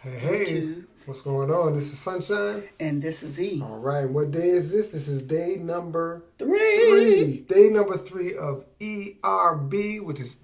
Hey, YouTube. what's going on? This is Sunshine. And this is E. All right, what day is this? This is day number Three. Day number three of ERB, which is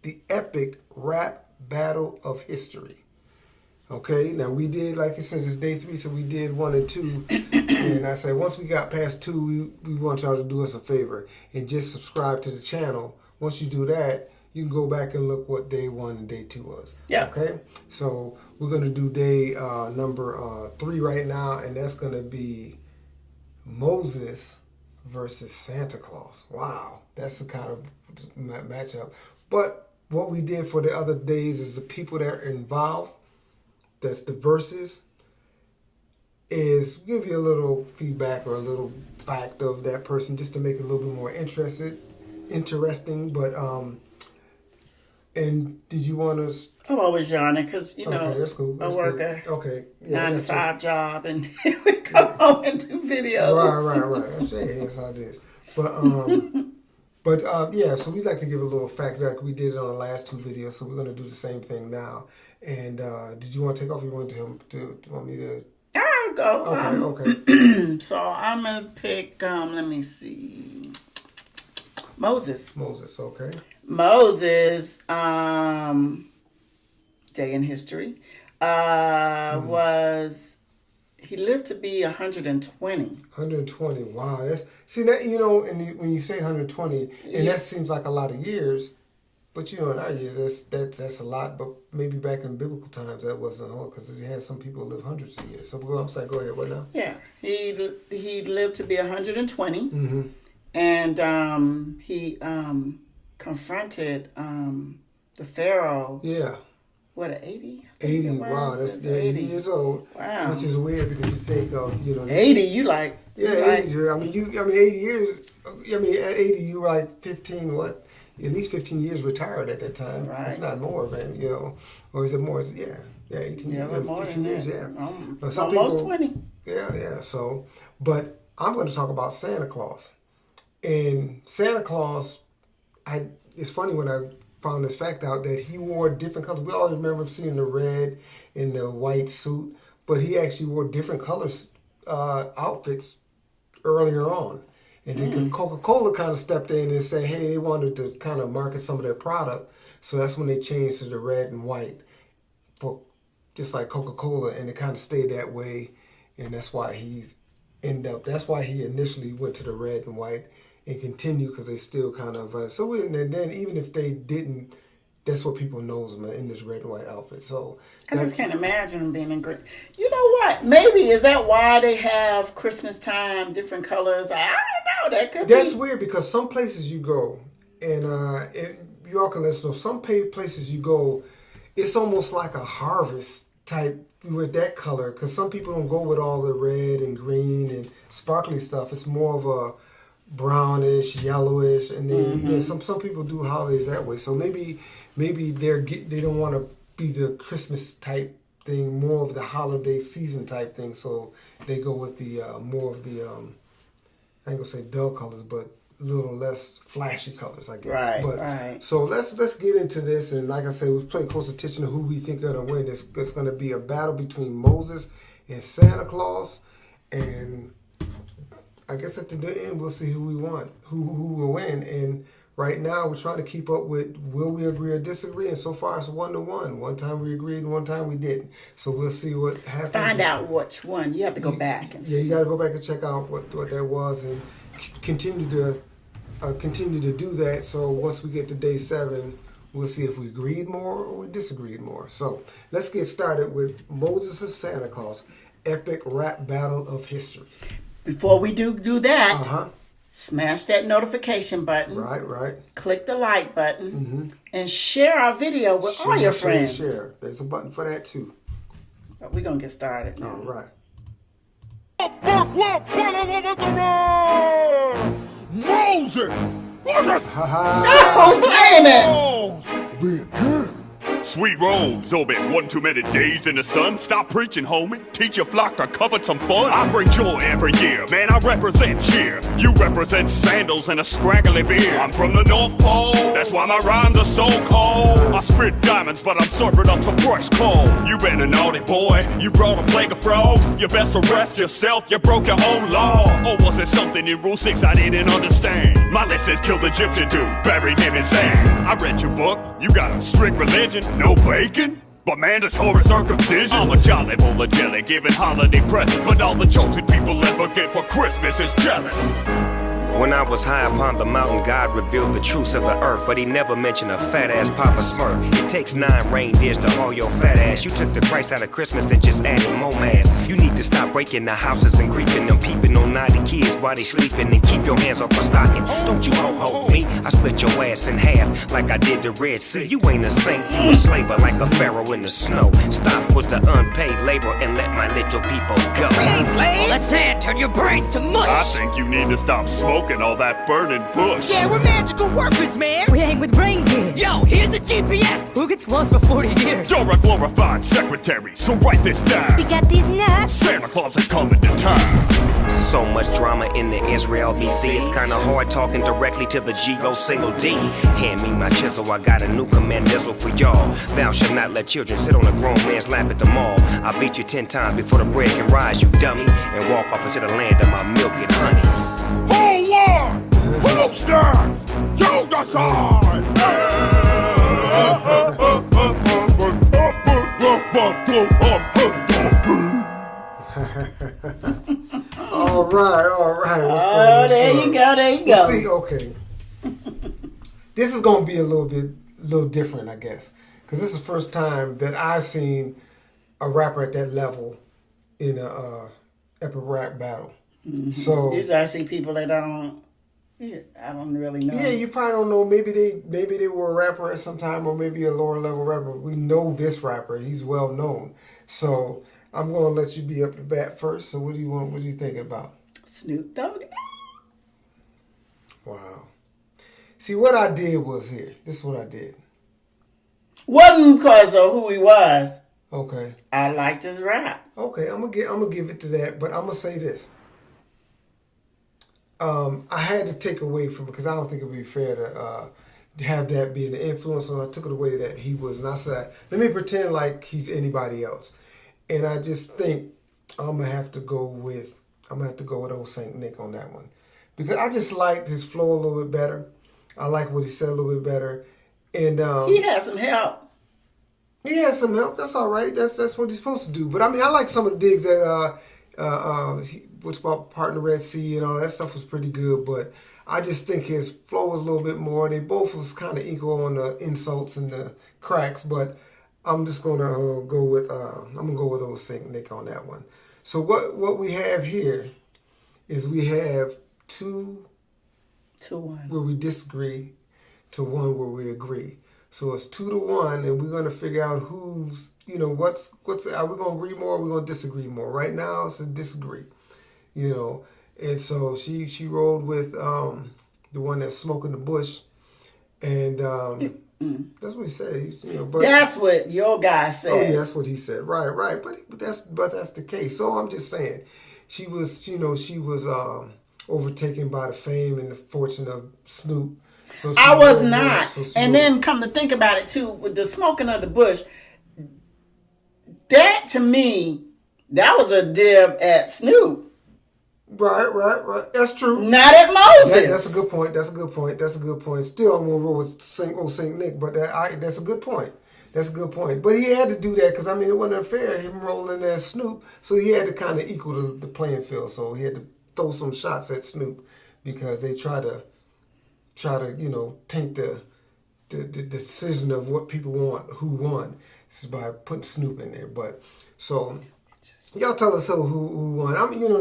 the epic rap battle of history. Okay, now we did, like you said, it's day three, so we did one and two. And I said, once we got past two, we want y'all to do us a favor and just subscribe to the channel. Once you do that, you can go back and look what day one and day two was. Yeah. Okay, so we're going to do day number three right now, and that's going to be Moses versus Santa Claus. Wow, that's the kind of matchup. But what we did for the other days is the people that are involved, that's the verses, is give you a little feedback or a little fact of that person just to make it a little bit more interesting. But and did you want us? I'm always yawning because, Okay, that's cool. I work a Okay, yeah, 9 to that's 5 job and we come home and do videos. Right. I'm saying that's how it is. Yeah. So we'd like to give a little fact like we did it on the last two videos. So we're going to do the same thing now. And did you want to take off? Or you want me to? I'll go. Okay. So I'm going to pick, let me see, Moses. Okay. Moses, day in history, he lived to be 120. 120. Wow. See that, and when you say 120, and that seems like a lot of years, but in our years that's a lot. But maybe back in biblical times that wasn't all, because you had some people live hundreds of years. So I'm sorry. Go ahead. What now? Yeah, he lived to be 120, Mm-hmm. and he confronted the Pharaoh. Yeah. What, 80? 80. Wow, that's 80 years old. Wow. Which is weird because you think of 80. You like? Yeah, you 80 like, years. 80 years. At 80 you were like 15. What? At least 15 years retired at that time, right? If not more, man. Or is it more? 18. Yeah, 15 years. That. Yeah. Some almost people, 20. Yeah. So, but I'm going to talk about Santa Claus. And Santa Claus, it's funny when I found this fact out that he wore different colors. We always remember seeing the red and the white suit, but he actually wore different colors outfits earlier on. And then Coca-Cola kind of stepped in and said, hey, they wanted to kind of market some of their product. So that's when they changed to the red and white, for just like Coca-Cola, and it kind of stayed that way. And that's why that's why he initially went to the red and white and continued, because they still kind of, and then even if they didn't, that's what people knows him in this red and white outfit. So I just can't imagine him being in green. You know what? Maybe is that why they have Christmas time different colors? I don't know. That could be. That's weird because some places you go, and you all can let us know. Some places you go, it's almost like a harvest type with that color, because some people don't go with all the red and green and sparkly stuff. It's more of a brownish, yellowish, and then some people do holidays that way. So maybe they don't want to be the Christmas type thing, more of the holiday season type thing. So they go with the more of the I ain't gonna say dull colors, but a little less flashy colors, I guess. Right. So let's get into this, and like I said, we play close attention to who we think are gonna win. It's gonna be a battle between Moses and Santa Claus, and I guess at the end we'll see who will win. And right now we're trying to keep up with will we agree or disagree, and so far it's 1-1. One time we agreed and one time we didn't. So we'll see what happens. Find out which one. You have to go back and see. Yeah, you got to go back and check out what that was, and continue to do that. So once we get to day 7, we'll see if we agreed more or we disagreed more. So let's get started with Moses and Santa Claus, epic rap battle of history. Before we do that, smash that notification button. Right. Click the like button and share our video with all your friends. Share. There's a button for that too. We're going to get started now. All right. Moses! No, blame it! Begin. sweet robes, orbit one too many days in the sun. Stop preaching, homie. Teach your flock to covet some fun. I bring joy every year, man. I represent cheer. You represent sandals and a scraggly beard. I'm from the North Pole, that's why my rhymes are so cold. I spit diamonds, but I'm serving up some fresh coal. You been a naughty boy, you brought a plague of frogs. You best arrest yourself, you broke your own law. Or was it something in Rule 6 I didn't understand? My list says killed Egyptian dude, buried him in sand. I read your book, you got a strict religion, no bacon, but mandatory circumcision. I'm a jolly bowl of jelly, giving holiday presents, but all the chosen people ever get for Christmas is jealous. When I was high upon the mountain, God revealed the truths of the earth, but he never mentioned a fat-ass Papa Smurf. It takes 9 reindeers to haul your fat ass. You took the price out of Christmas and just added more mass. You need to stop breaking the houses and creeping them, peeping on naughty kids while they sleeping, and keep your hands off my stocking. Don't you ho-ho me, I split your ass in half like I did the Red Sea. You ain't a saint, you a slaver like a pharaoh in the snow. Stop with the unpaid labor and let my little people go. We ain't slaves! Let's say it, turn your brains to mush! I think you need to stop smoking all that burning bush. Yeah, we're magical workers, man! We hang with reindeer. Yo, here's a GPS! Who gets lost for 40 years? You're a glorified secretary, so write this down. We got these nuts. Santa Claus is coming to town. So much drama in the Israel BC. It's kinda hard talking directly to the G-O single D. Hand me my chisel, I got a new command missile for y'all. Thou shalt not let children sit on a grown man's lap at the mall. I'll beat you 10 times before the bread can rise, you dummy, and walk off into the land of my milk and honeys. Hold on! Who's that? You decide! All right. What's Oh, there you go. See, okay. This is gonna be a little different, I guess, because this is the first time that I've seen a rapper at that level in a epic rap battle. Mm-hmm. So usually I see people that I don't really know. yeah, you probably don't know. Maybe they were a rapper at some time, or maybe a lower level rapper. We know this rapper; he's well known. So I'm gonna let you be up to bat first. So what do you want? What are you thinking about? Snoop Dogg. Wow. See, what I did was here. This is what I did. Wasn't because of who he was. Okay. I liked his rap. Okay, I'm gonna give it to that, but I'm gonna say this. I had to take away from, because I don't think it would be fair to have that be an influence. So I took it away that he was, and I said, let me pretend like he's anybody else. And I just think I'm gonna have to go with old Saint Nick on that one, because I just liked his flow a little bit better. I like what he said a little bit better, and he had some help. He has some help. That's all right. That's what he's supposed to do. But I mean, I like some of the digs that what's about Part in the Red Sea and all that stuff was pretty good. But I just think his flow was a little bit more. They both was kind of equal on the insults and the cracks. But I'm just gonna go with old Saint Nick on that one. So what we have here is we have 2 to 1 where we disagree to 1 where we agree. So it's 2 to 1, and we're gonna figure out who's, what's are we gonna agree more or are we gonna disagree more? Right now it's a disagree, And so she rolled with the one that's smoking the bush, and that's what he said. But that's what your guy said. Oh yeah, that's what he said. Right. But that's the case. So I'm just saying, she was overtaken by the fame and the fortune of Snoop. So I was not. And then come to think about it too, with the smoking of the bush, that to me, that was a dib at Snoop. Right. That's true. Not at Moses. That's a good point. Still, I'm gonna roll with old Saint Nick, but that's a good point. But he had to do that because it wasn't unfair him rolling there Snoop, so he had to kind of equal the playing field. So he had to throw some shots at Snoop because they try to taint the decision of what people want, who won. This is by putting Snoop in there. But so y'all tell us who won.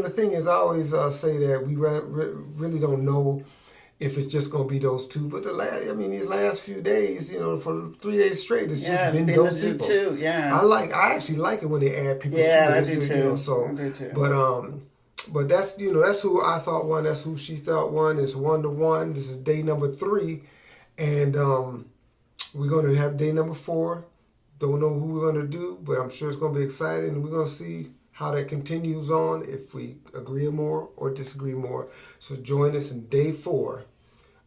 The thing is, I always say that we really don't know if it's just gonna be those 2. But these last few days, for 3 days straight, it's just been those people. Too, yeah. I actually like it when they add people. Yeah, to it. I do too. I do too. But that's that's who I thought won. That's who she thought won. It's 1 to 1. This is day number 3, and we're gonna have day number 4. Don't know who we're going to do, but I'm sure it's going to be exciting. And we're going to see how that continues on, if we agree more or disagree more. So join us in day 4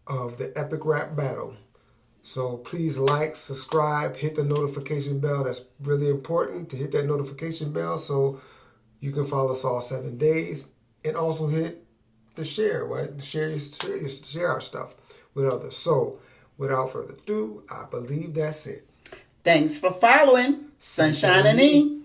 of the Epic Rap Battle. So please like, subscribe, hit the notification bell. That's really important to hit that notification bell so you can follow us all 7 days. And also hit the share, right? Share our stuff with others. So without further ado, I believe that's it. Thanks for following Sunshine and E.